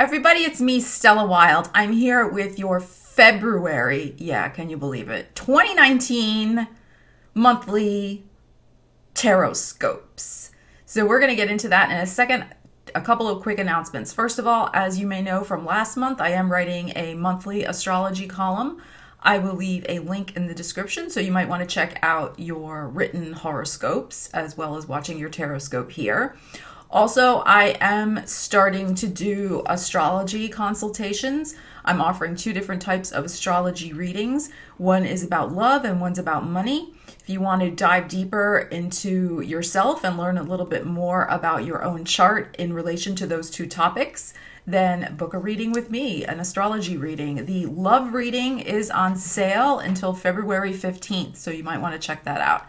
everybody, it's me, Stella Wilde. I'm here with your February, can you believe it, 2019 monthly Horoscopes. So we're going to get into that in a second. A couple of quick announcements. First of all, as you may know from last month, I am writing a monthly astrology column. I will leave a link in the description, so you might want to check out your written horoscopes as well as watching your Horoscope here. Also, I am starting to do astrology consultations. I'm offering two different types of astrology readings. One is about love and one's about money. If you want to dive deeper into yourself and learn a little bit more about your own chart in relation to those two topics, then book a reading with me, an astrology reading. The love reading is on sale until February 15th, so you might want to check that out.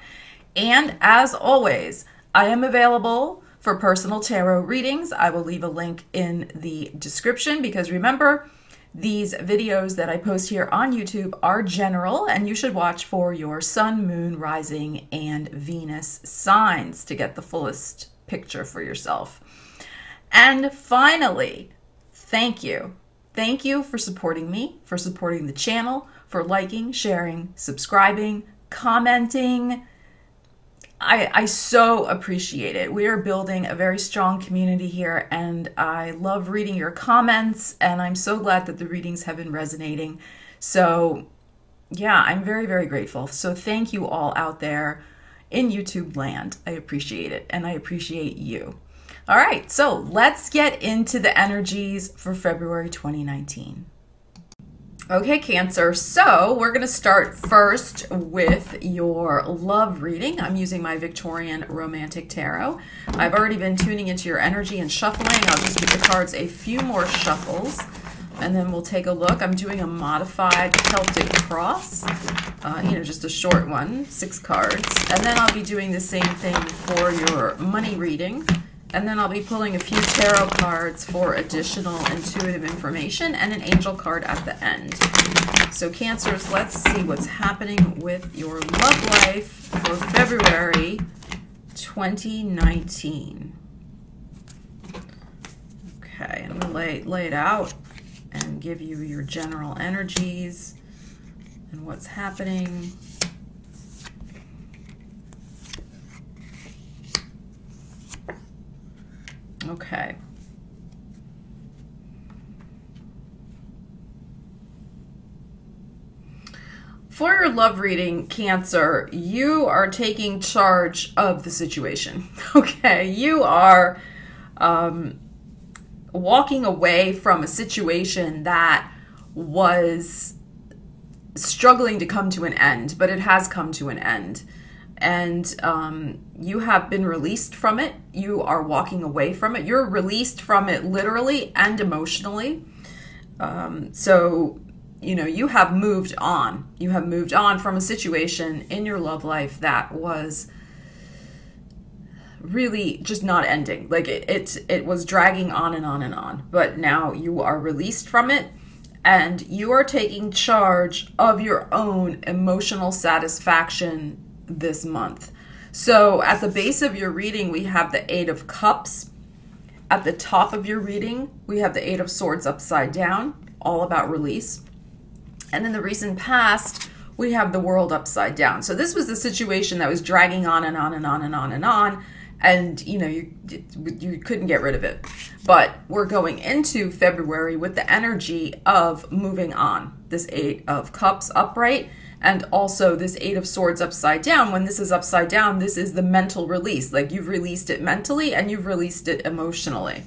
And as always, I am available for personal tarot readings. I will leave a link in the description because remember, these videos that I post here on YouTube are general and you should watch for your sun, moon, rising, and Venus signs to get the fullest picture for yourself. And finally, thank you. Thank you for supporting me, for supporting the channel, for liking, sharing, subscribing, commenting. I so appreciate it. We are building a very strong community here, and I love reading your comments, and I'm so glad that the readings have been resonating. So yeah, I'm very, very grateful. So thank you all out there in YouTube land. I appreciate it, and I appreciate you. All right, so let's get into the energies for February 2019. Okay, Cancer, so we're going to start first with your love reading. I'm using my Victorian Romantic Tarot. I've already been tuning into your energy and shuffling. I'll just give the cards a few more shuffles, and then we'll take a look. I'm doing a modified Celtic cross, just a short one, 6 cards. And then I'll be doing the same thing for your money reading. And then I'll be pulling a few tarot cards for additional intuitive information and an angel card at the end. So Cancers, let's see what's happening with your love life for February 2019. Okay, I'm going to lay it out and give you your general energies and what's happening. Okay. For your love reading, Cancer, you are taking charge of the situation. Okay, you are walking away from a situation that was struggling to come to an end, but it has come to an end. And you have been released from it. You are walking away from it. You're released from it literally and emotionally. So, you have moved on. You have moved on from a situation in your love life that was really just not ending. Like it was dragging on and on and on. But now you are released from it. And you are taking charge of your own emotional satisfaction this month. So at the base of your reading, we have the 8 of Cups. At the top of your reading, we have the 8 of Swords upside down, all about release. And in the recent past, we have the World upside down. So this was the situation that was dragging on and on and on and on and on. And, you couldn't get rid of it. But we're going into February with the energy of moving on. This 8 of Cups upright. And also this 8 of Swords upside down. When this is upside down, this is the mental release. Like you've released it mentally and you've released it emotionally.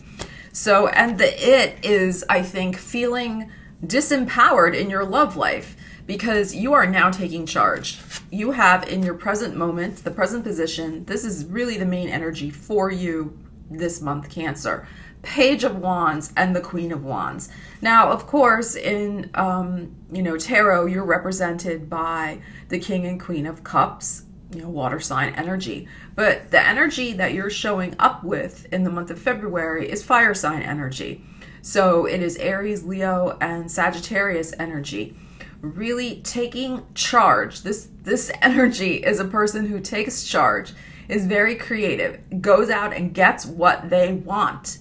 So, and the it is, I think, feeling disempowered in your love life because you are now taking charge. You have in your present moment, the present position, this is really the main energy for you this month, Cancer. Page of Wands and the Queen of Wands. Now, of course, in tarot, you're represented by the King and Queen of Cups, water sign energy. But the energy that you're showing up with in the month of February is fire sign energy. So it is Aries, Leo, and Sagittarius energy. Really taking charge. This energy is a person who takes charge, is very creative, goes out and gets what they want.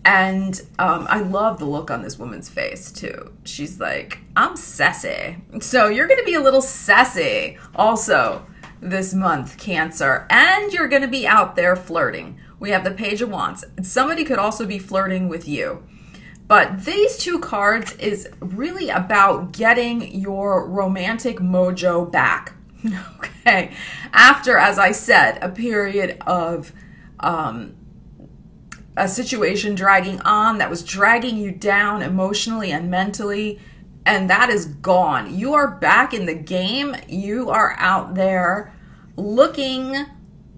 And I love the look on this woman's face too. She's like, I'm sassy. So you're going to be a little sassy also this month, Cancer. And you're going to be out there flirting. We have the Page of Wands. Somebody could also be flirting with you. But these two cards is really about getting your romantic mojo back. Okay. After, as I said, a period of a situation dragging on that was dragging you down emotionally and mentally, and that is gone. You are back in the game. You are out there looking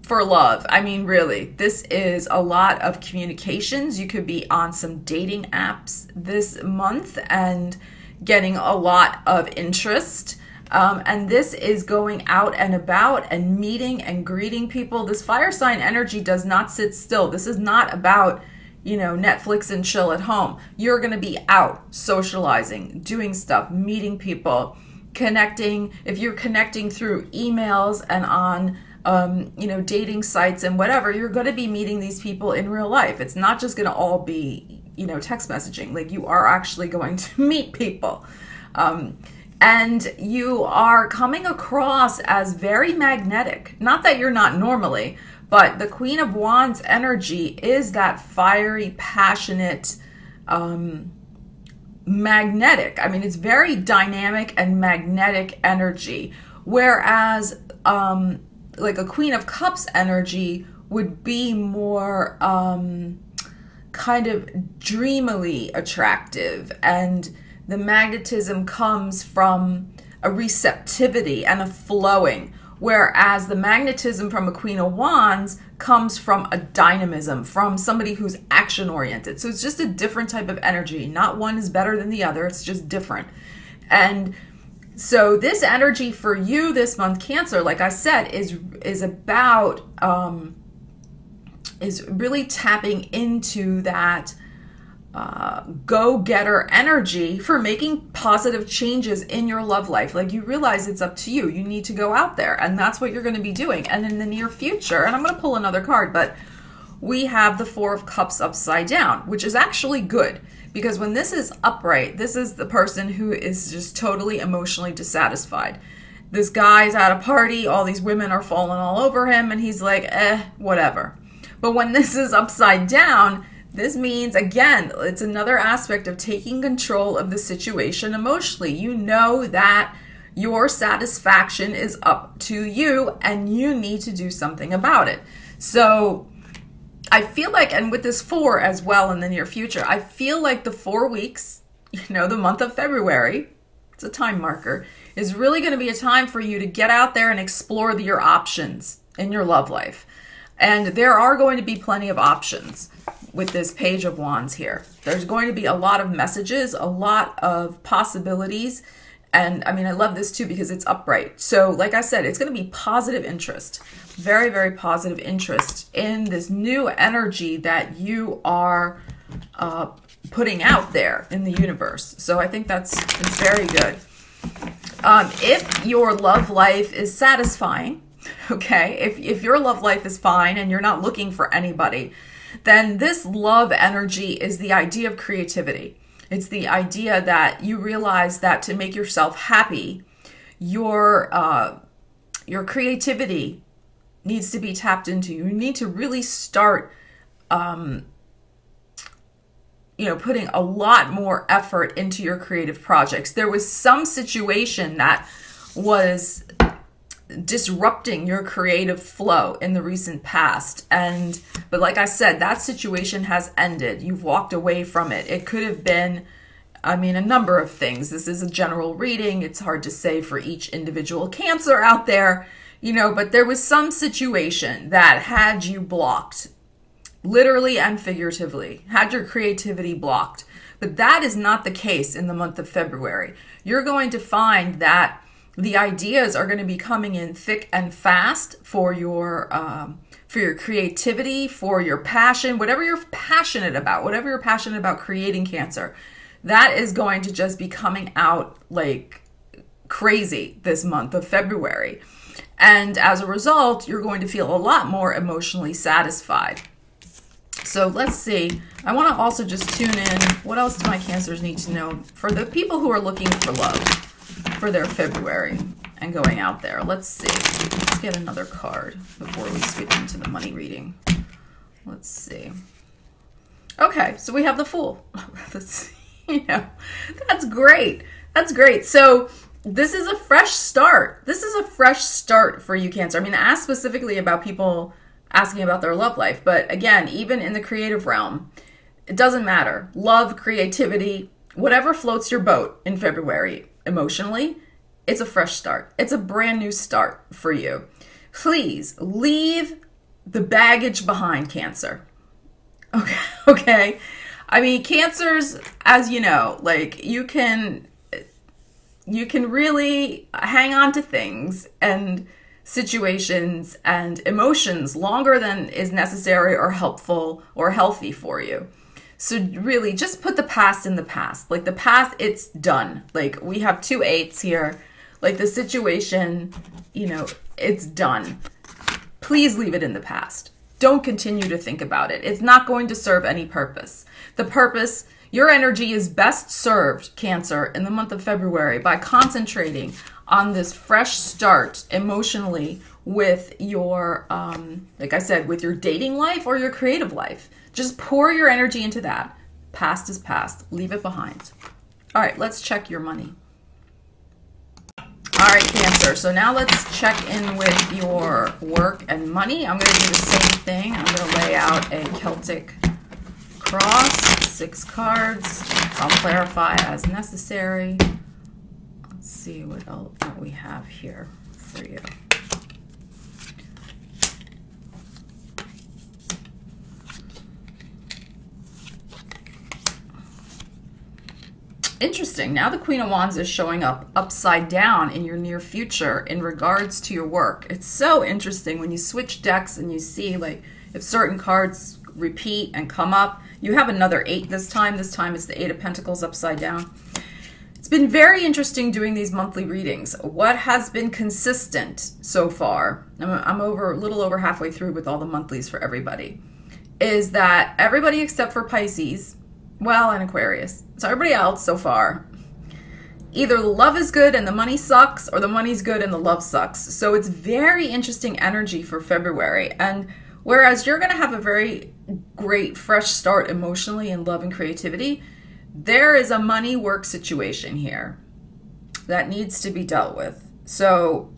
for love. I mean, really, this is a lot of communications. You could be on some dating apps this month and getting a lot of interest. And this is going out and about and meeting and greeting people. This fire sign energy does not sit still. This is not about, you know, Netflix and chill at home. You're going to be out socializing, doing stuff, meeting people, connecting. If you're connecting through emails and on, you know, dating sites and whatever, you're going to be meeting these people in real life. It's not just going to all be, you know, text messaging. Like, you are actually going to meet people. And you are coming across as very magnetic. Not that you're not normally, but the Queen of Wands energy is that fiery, passionate, magnetic. I mean, it's very dynamic and magnetic energy. Whereas, like a Queen of Cups energy would be more kind of dreamily attractive, and the magnetism comes from a receptivity and a flowing, whereas the magnetism from a Queen of Wands comes from a dynamism, from somebody who's action-oriented. So it's just a different type of energy. Not one is better than the other. It's just different. And so this energy for you this month, Cancer, like I said, is about, is really tapping into that go-getter energy for making positive changes in your love life. Like, you realize it's up to you. You need to go out there, and that's what you're going to be doing. And in the near future, and I'm going to pull another card, but we have the Four of Cups upside down, which is actually good, because when this is upright, this is the person who is just totally emotionally dissatisfied. This guy's at a party, all these women are falling all over him, and he's like, whatever. But when this is upside down, this means, again, it's another aspect of taking control of the situation emotionally. You know that your satisfaction is up to you, and you need to do something about it. So I feel like, and with this 4 as well in the near future, I feel like the 4 weeks, you know, the month of February, it's a time marker, is really going to be a time for you to get out there and explore your options in your love life. And there are going to be plenty of options with this Page of Wands here. There's going to be a lot of messages, a lot of possibilities. And I mean, I love this too because it's upright. So like I said, it's going to be positive interest, very, very positive interest in this new energy that you are putting out there in the universe. So I think it's very good. If your love life is satisfying, okay, if your love life is fine and you're not looking for anybody, then this love energy is the idea of creativity. It's the idea that you realize that to make yourself happy, your creativity needs to be tapped into. You need to really start, you know, putting a lot more effort into your creative projects. There was some situation that was disrupting your creative flow in the recent past, but like I said, that situation has ended. You've walked away from it. It could have been, I mean, a number of things. This is a general reading. It's hard to say for each individual Cancer out there, you know, but there was some situation that had you blocked, literally and figuratively, had your creativity blocked. But that is not the case in the month of February. You're going to find that the ideas are going to be coming in thick and fast for your creativity, for your passion, whatever you're passionate about creating, Cancer. That is going to just be coming out like crazy this month of February. And as a result, you're going to feel a lot more emotionally satisfied. So let's see. I want to also just tune in. What else do my Cancers need to know for the people who are looking for love for their February and going out there? Let's see. Let's get another card before we switch into the money reading. Let's see. Okay, so we have the Fool. That's, that's great. That's great. So this is a fresh start. This is a fresh start for you, Cancer. I mean, ask specifically about people asking about their love life. But again, even in the creative realm, it doesn't matter. Love, creativity, whatever floats your boat in February emotionally, it's a fresh start. It's a brand new start for you. Please leave the baggage behind, Cancer. Okay. Okay. I mean, Cancers, as you know, like you can really hang on to things and situations and emotions longer than is necessary or helpful or healthy for you. So really just put the past in the past. Like the past, it's done. Like we have 2 8s here. Like the situation, it's done. Please leave it in the past. Don't continue to think about it. It's not going to serve any purpose. The purpose, your energy is best served, Cancer, in the month of February by concentrating on this fresh start emotionally with your, like I said, with your dating life or your creative life. Just pour your energy into that. Past is past. Leave it behind. All right, let's check your money. All right, Cancer. So now let's check in with your work and money. I'm going to do the same thing. I'm going to lay out a Celtic cross, 6 cards. I'll clarify as necessary. Let's see what else we have here for you. Interesting. Now the Queen of Wands is showing up upside down in your near future in regards to your work. It's so interesting when you switch decks and you see like if certain cards repeat and come up. You have another 8 this time. This time it's the 8 of Pentacles upside down. It's been very interesting doing these monthly readings. What has been consistent so far, I'm a little over halfway through with all the monthlies for everybody, is that everybody except for Pisces, well, and Aquarius, so everybody else so far, either the love is good and the money sucks, or the money's good and the love sucks. So it's very interesting energy for February. And whereas you're going to have a very great fresh start emotionally in love and creativity, there is a money work situation here that needs to be dealt with. So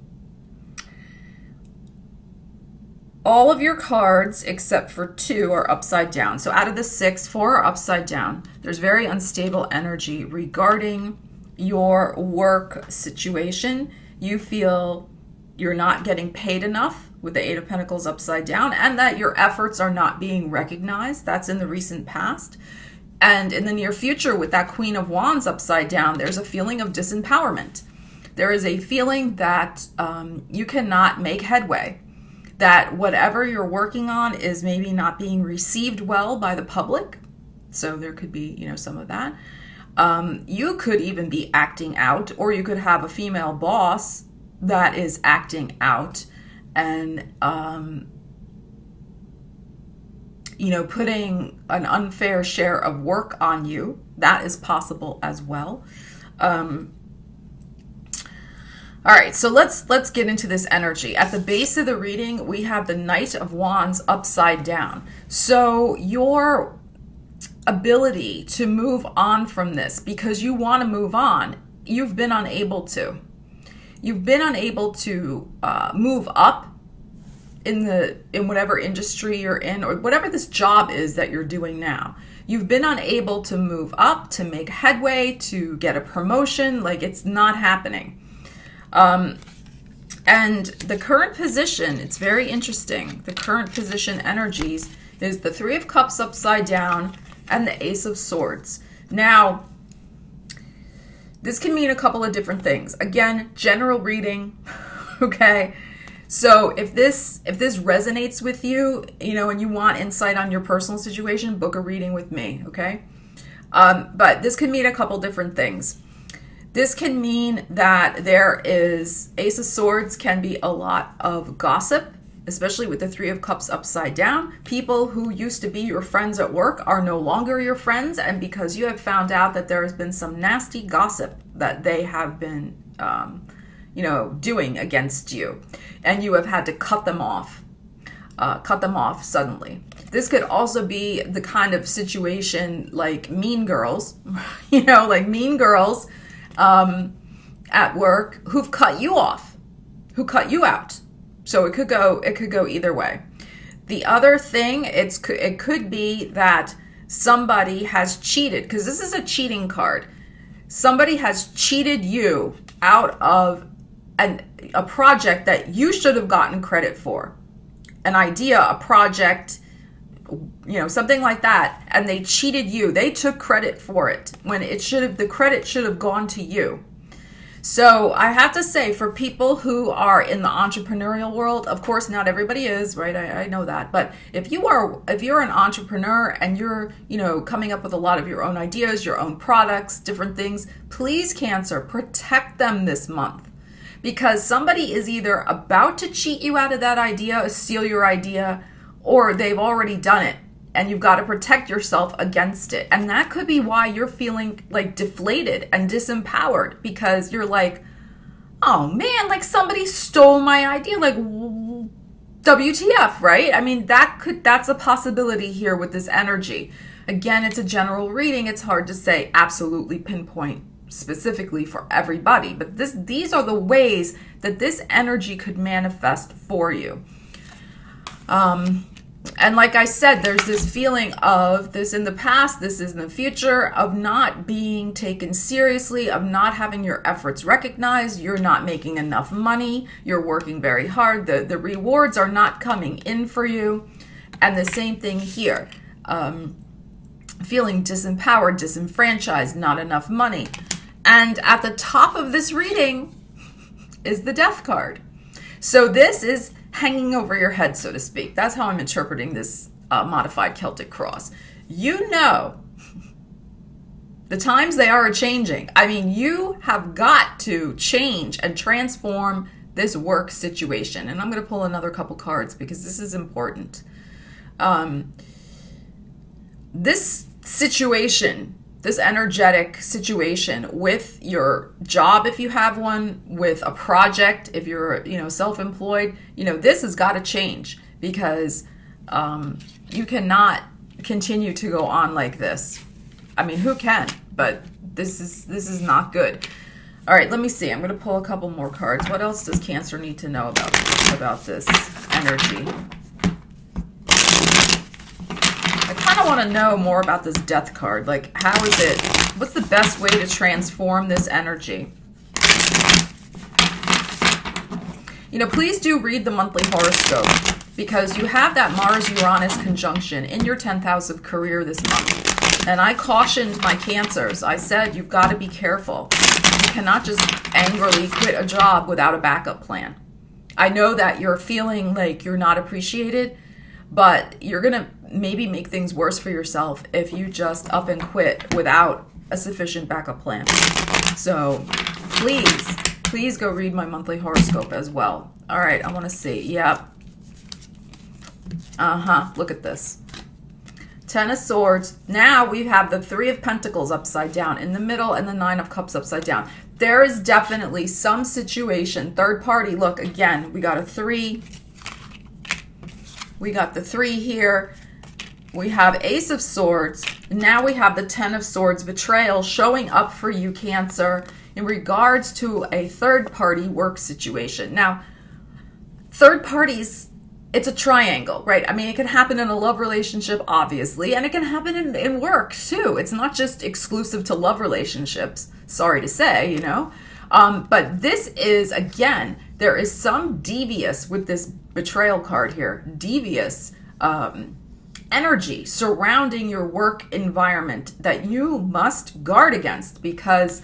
all of your cards except for 2 are upside down. So out of the 6, 4 are upside down. There's very unstable energy regarding your work situation. You feel you're not getting paid enough with the 8 of Pentacles upside down, and that your efforts are not being recognized. That's in the recent past. And in the near future with that Queen of Wands upside down, there's a feeling of disempowerment. There is a feeling that you cannot make headway, that whatever you're working on is maybe not being received well by the public. So there could be, some of that. You could even be acting out, or you could have a female boss that is acting out and, putting an unfair share of work on you. That is possible as well. All right, so let's get into this energy. At the base of the reading, we have the Knight of Wands upside down. So your ability to move on from this, because you want to move on, you've been unable to. You've been unable to move up in whatever industry you're in, or whatever this job is that you're doing now. You've been unable to move up, to make headway, to get a promotion. Like, it's not happening. And the current position, it's very interesting. The current position energies is the 3 of Cups upside down and the Ace of Swords. Now, this can mean a couple of different things. Again, general reading, okay? So if this resonates with you, and you want insight on your personal situation, book a reading with me, okay? But this can mean a couple different things. This can mean that there is, Ace of Swords can be a lot of gossip especially with the Three of Cups upside down. People who used to be your friends at work are no longer your friends, and because you have found out that there has been some nasty gossip that they have been, doing against you, and you have had to cut them off suddenly. This could also be the kind of situation like Mean Girls, like Mean Girls at work who've cut you off, who cut you out. So it could go either way. The other thing, it could be that somebody has cheated, because this is a cheating card. Somebody has cheated you out of a project that you should have gotten credit for. An idea, a project, something like that, and they cheated you. They took credit for it when the credit should have gone to you. So I have to say, for people who are in the entrepreneurial world, of course, not everybody is, right? I know that. But if you're an entrepreneur and you're, coming up with a lot of your own ideas, your own products, different things, please, Cancer, protect them this month. Because somebody is either about to cheat you out of that idea, steal your idea, or they've already done it, and you've got to protect yourself against it. And that could be why you're feeling like deflated and disempowered, because you're like, oh man, like somebody stole my idea, like WTF, right? I mean, that's a possibility here with this energy. Again, it's a general reading. It's hard to say absolutely pinpoint specifically for everybody, but these are the ways that this energy could manifest for you. And like I said, there's this feeling of this in the past, this is in the future, of not being taken seriously, of not having your efforts recognized. You're not making enough money. You're working very hard. The rewards are not coming in for you. And the same thing here. Feeling disempowered, disenfranchised, not enough money. And at the top of this reading is the Death card. So this is hanging over your head, so to speak. That's how I'm interpreting this modified Celtic cross. The times they are changing. I mean, you have got to change and transform this work situation. And I'm going to pull another couple cards because this is important. This situation, this energetic situation with your job, if you have one, with a project, if you're, self-employed, this has got to change, because you cannot continue to go on like this. I mean, who can? But this is not good. All right, let me see. I'm going to pull a couple more cards. What else does Cancer need to know about this energy? I kind of want to know more about this Death card. Like, what's the best way to transform this energy? Please do read the monthly horoscope, because you have that Mars-Uranus conjunction in your 10th house of career this month. And I cautioned my Cancers. I said, you've got to be careful. You cannot just angrily quit a job without a backup plan. I know that you're feeling like you're not appreciated, but you're going to maybe make things worse for yourself if you just up and quit without a sufficient backup plan. So please go read my monthly horoscope as well. All right, I want to see. Yep. Look at this. 10 of Swords. Now we have the 3 of Pentacles upside down in the middle and the 9 of Cups upside down. There is definitely some situation. Third party. Look, again, we got a 3. We got the 3 here. We have Ace of Swords. Now we have the 10 of Swords, betrayal, showing up for you, Cancer, in regards to a third-party work situation. Now, third parties, it's a triangle, right? I mean, it can happen in a love relationship, obviously, and it can happen in work, too. It's not just exclusive to love relationships, sorry to say, But this is, again, there is some devious with this betrayal card here, devious energy surrounding your work environment that you must guard against, because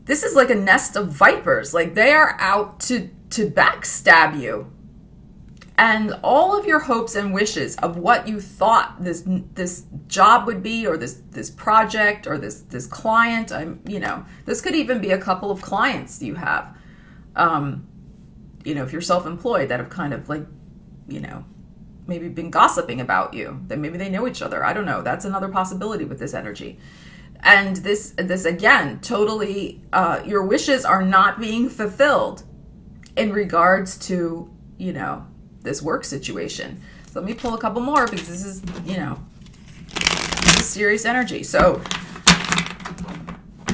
this is like a nest of vipers. Like, they are out to backstab you. And all of your hopes and wishes of what you thought this job would be, or this project, or this client, this could even be a couple of clients you have. if you're self-employed, that have kind of like, maybe been gossiping about you, that maybe they know each other. I don't know. That's another possibility with this energy. And this again, totally, your wishes are not being fulfilled in regards to, this work situation. So let me pull a couple more, because this is, this is serious energy. So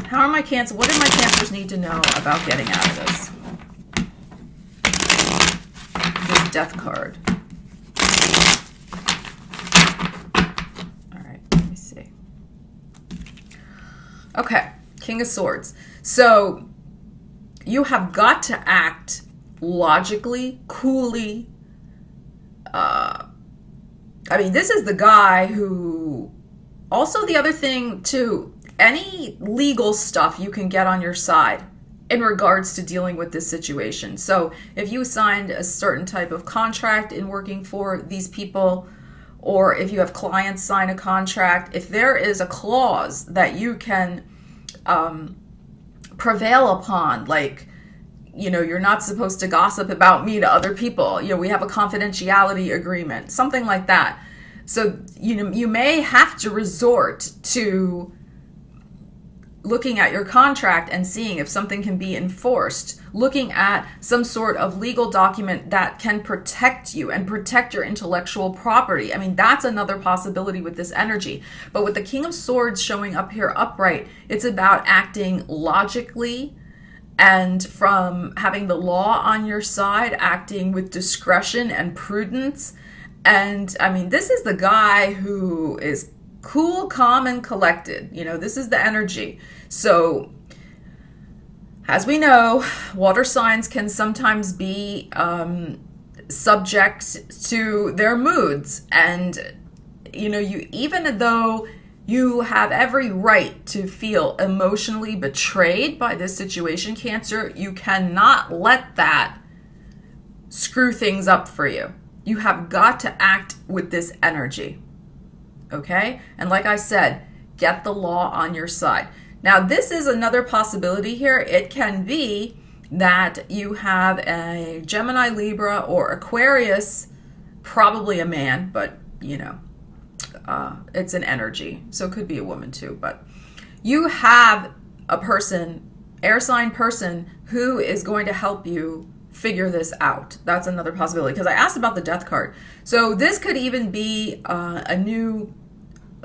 how are my Cancer? What do my Cancers need to know about getting out of this? This Death card. All right, let me see. Okay, King of Swords. So you have got to act logically, coolly. I mean, this is the guy who, also the other thing too, any legal stuff you can get on your side in regards to dealing with this situation. So if you signed a certain type of contract in working for these people, or if you have clients sign a contract, if there is a clause that you can prevail upon, like, you're not supposed to gossip about me to other people. We have a confidentiality agreement, something like that. So, you may have to resort to looking at your contract and seeing if something can be enforced, looking at some sort of legal document that can protect you and protect your intellectual property. I mean, that's another possibility with this energy. But with the King of Swords showing up here upright, it's about acting logically, and from having the law on your side, acting with discretion and prudence. And I mean, this is the guy who is cool, calm, and collected. This is the energy. So as we know, water signs can sometimes be subject to their moods. And, even though you have every right to feel emotionally betrayed by this situation, Cancer, you cannot let that screw things up for you. You have got to act with this energy, okay? And like I said, get the law on your side. Now, this is another possibility here. It can be that you have a Gemini, Libra, or Aquarius, probably a man, but, it's an energy, so it could be a woman too. But you have a person, air sign person, who is going to help you figure this out. That's another possibility, because I asked about the Death card. So this could even be a new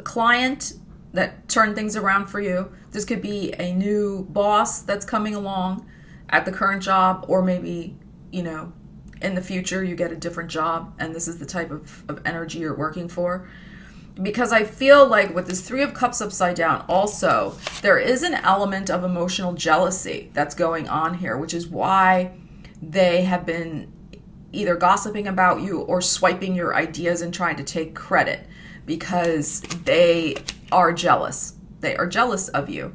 client that turned things around for you. This could be a new boss that's coming along at the current job, or maybe, in the future you get a different job and this is the type of energy you're working for. Because I feel like with this Three of Cups upside down also, there is an element of emotional jealousy that's going on here, which is why they have been either gossiping about you or swiping your ideas and trying to take credit, because they are jealous. They are jealous of you.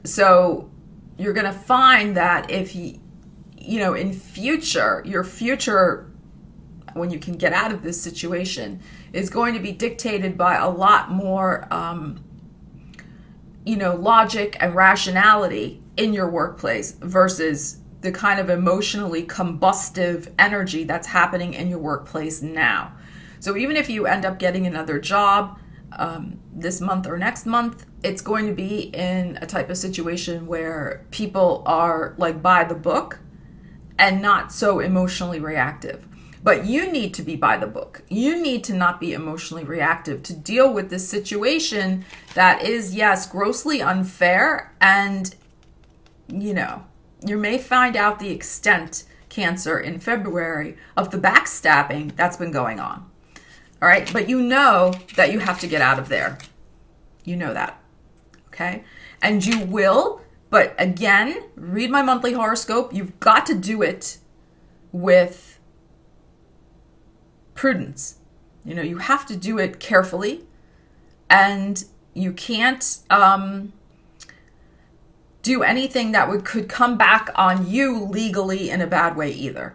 So you're going to find that if in future, your future, when you can get out of this situation, is going to be dictated by a lot more, logic and rationality in your workplace versus the kind of emotionally combustive energy that's happening in your workplace now. So even if you end up getting another job this month or next month, it's going to be in a type of situation where people are like by the book and not so emotionally reactive. But you need to be by the book. You need to not be emotionally reactive to deal with this situation that is, yes, grossly unfair. And, you may find out the extent, Cancer, in February of the backstabbing that's been going on. All right? But you know that you have to get out of there. You know that. Okay? And you will. But again, read my monthly horoscope. You've got to do it with prudence. You have to do it carefully, and you can't do anything that could come back on you legally in a bad way either.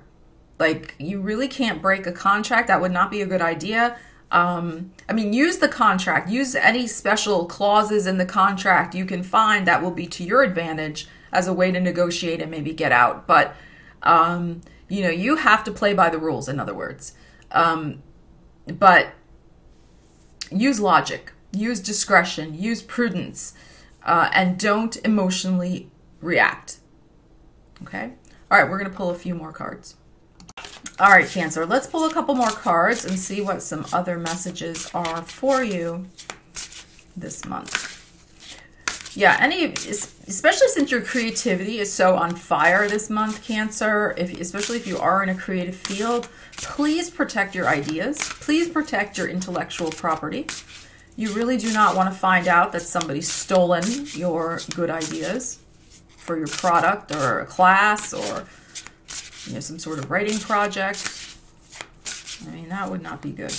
Like, you really can't break a contract. That would not be a good idea. Use the contract. Use any special clauses in the contract you can find that will be to your advantage as a way to negotiate and maybe get out. But You know, you have to play by the rules, in other words. But use logic, use discretion, use prudence, and don't emotionally react. Okay? All right, we're going to pull a few more cards. All right, Cancer, let's pull a couple more cards and see what some other messages are for you this month. Yeah, especially since your creativity is so on fire this month, Cancer, especially if you are in a creative field, please protect your ideas. Please protect your intellectual property. You really do not want to find out that somebody's stolen your good ideas for your product or a class or, you know, some sort of writing project. I mean, that would not be good.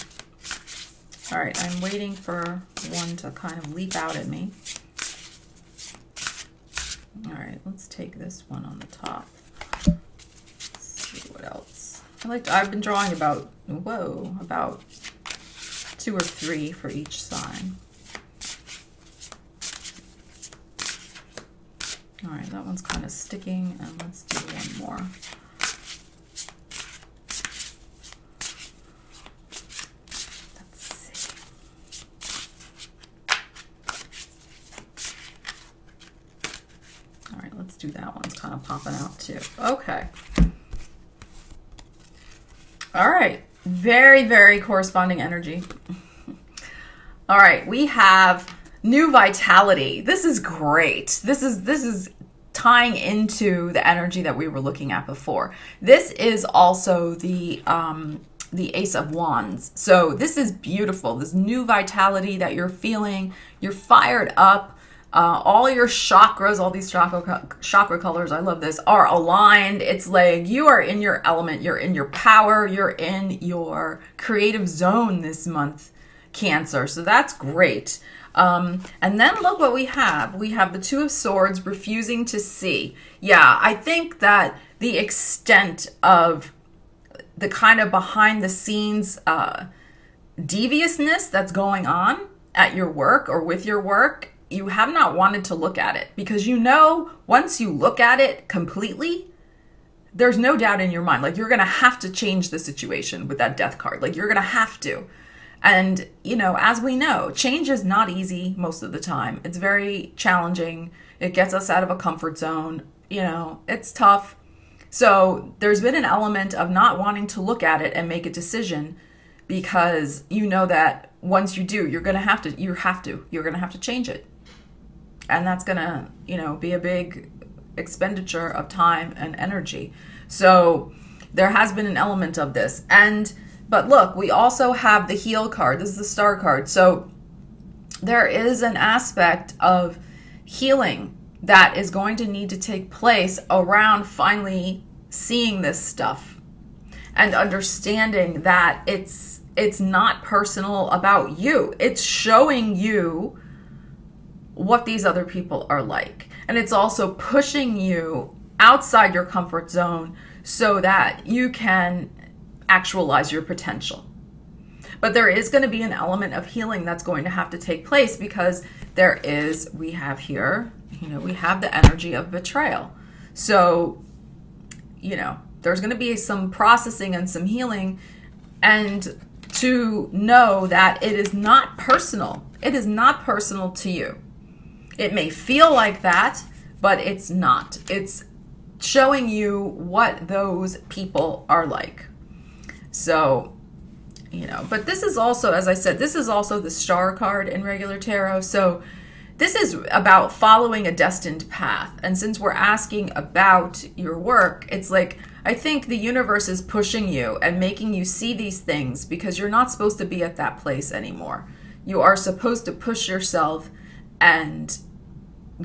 All right, I'm waiting for one to kind of leap out at me. All right, let's take this one on the top. Let's see what else. I've been drawing about 2 or 3 for each sign. All right, that one's kind of sticking, and let's do one more. Let's see. All right, let's do that one. It's kind of popping out too. Okay. All right. Very, very corresponding energy. All right, we have new vitality. This is great. This is tying into the energy that we were looking at before. This is also the Ace of Wands. So this is beautiful. This new vitality that you're feeling. You're fired up. All your chakras, all these chakra colors, I love this, are aligned. It's like you are in your element. You're in your power. You're in your creative zone this month, Cancer. So that's great. And then look what we have. We have the Two of Swords, refusing to see. Yeah, I think that the extent of the kind of behind the scenes deviousness that's going on at your work or with your work, you have not wanted to look at it, because you know once you look at it completely, there's no doubt in your mind, like you're going to have to change the situation with that Death card. Like you're going to have to. And, you know, as we know, change is not easy most of the time. It's very challenging. It gets us out of a comfort zone. You know, it's tough. So there's been an element of not wanting to look at it and make a decision, because you know that once you do, you're going to have to change it. And that's going to, you know, be a big expenditure of time and energy. So there has been an element of this. But look, we also have the Heal card. This is the Star card. So there is an aspect of healing that is going to need to take place around finally seeing this stuff and understanding that it's not personal about you. It's showing you what these other people are like. And it's also pushing you outside your comfort zone so that you can actualize your potential. But there is going to be an element of healing that's going to have to take place, because we have here, you know, we have the energy of betrayal. So, you know, there's going to be some processing and some healing, and to know that it is not personal. It is not personal to you. It may feel like that, but it's not. It's showing you what those people are like. So, you know, but this is also, as I said, this is also the Star card in regular tarot. So this is about following a destined path. And since we're asking about your work, it's like, I think the universe is pushing you and making you see these things, because you're not supposed to be at that place anymore. You are supposed to push yourself and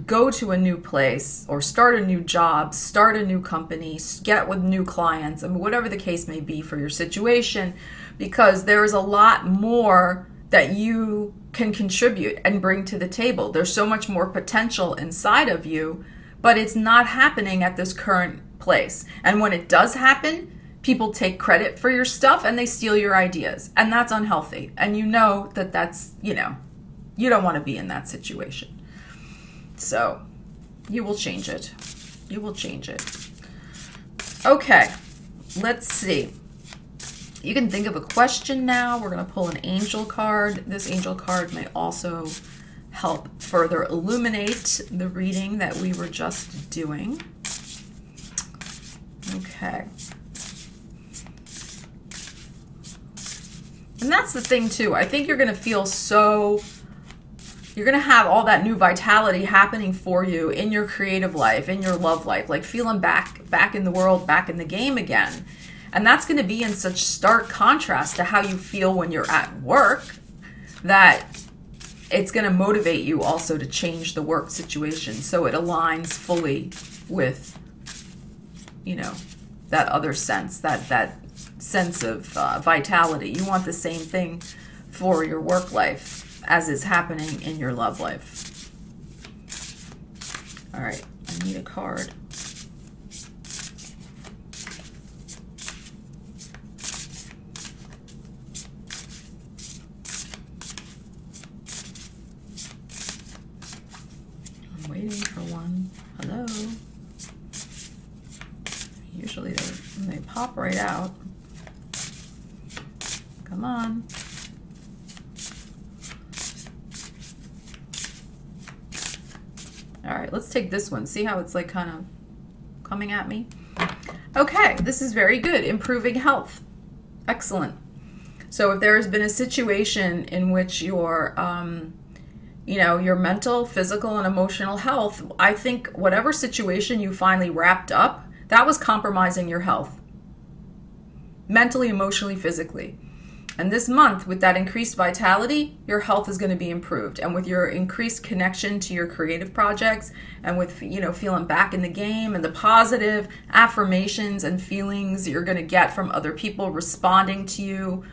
go to a new place or start a new job, start a new company, get with new clients, and whatever the case may be for your situation, because there is a lot more that you can contribute and bring to the table. There's so much more potential inside of you, but it's not happening at this current place. And when it does happen, people take credit for your stuff and they steal your ideas, and that's unhealthy. And you know that that's, you know, you don't want to be in that situation. So you will change it. You will change it. Okay, let's see. You can think of a question now. We're going to pull an angel card. This angel card may also help further illuminate the reading that we were just doing. Okay. And that's the thing too. I think you're going to feel you're going to have all that new vitality happening for you in your creative life, in your love life, like feeling back in the world, back in the game again. And that's going to be in such stark contrast to how you feel when you're at work, that it's going to motivate you also to change the work situation so it aligns fully with, you know, that other sense, that sense of vitality. You want the same thing for your work life as is happening in your love life. All right, I need a card. I'm waiting for one. Hello. Usually they pop right out. Come on. All right, let's take this one. See how it's like kind of coming at me? Okay, this is very good. Improving health. Excellent. So if there has been a situation in which your, you know, your mental, physical, and emotional health, I think whatever situation you finally wrapped up, that was compromising your health. Mentally, emotionally, physically. And this month, with that increased vitality, your health is going to be improved. And with your increased connection to your creative projects, and with, you know, feeling back in the game, and the positive affirmations and feelings you're going to get from other people responding to you,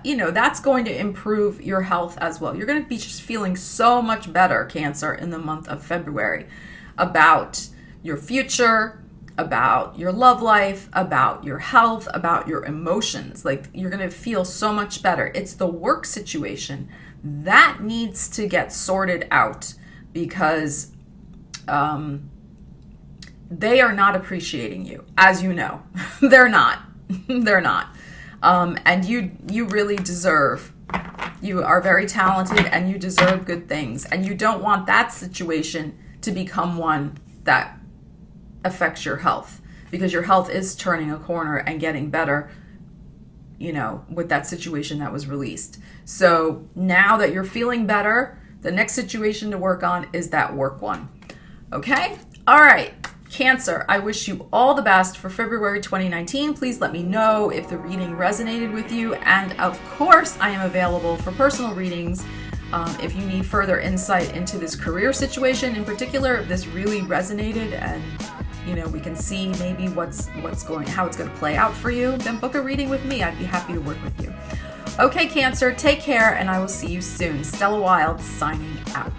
you know, that's going to improve your health as well. You're going to be just feeling so much better, Cancer, in the month of February, about your future, about your love life, about your health, about your emotions. Like, you're going to feel so much better. It's the work situation that needs to get sorted out, because they are not appreciating you, as you know. They're not. They're not. And you really deserve. You are very talented and you deserve good things. And you don't want that situation to become one that affects your health, because your health is turning a corner and getting better, you know, with that situation that was released. So now that you're feeling better, the next situation to work on is that work one. Okay? All right. Cancer, I wish you all the best for February 2019. Please let me know if the reading resonated with you. And of course, I am available for personal readings. If you need further insight into this career situation in particular, if this really resonated and, you know, we can see maybe how it's going to play out for you, then book a reading with me. I'd be happy to work with you. Okay, Cancer, take care, and I will see you soon. Stella Wilde signing out.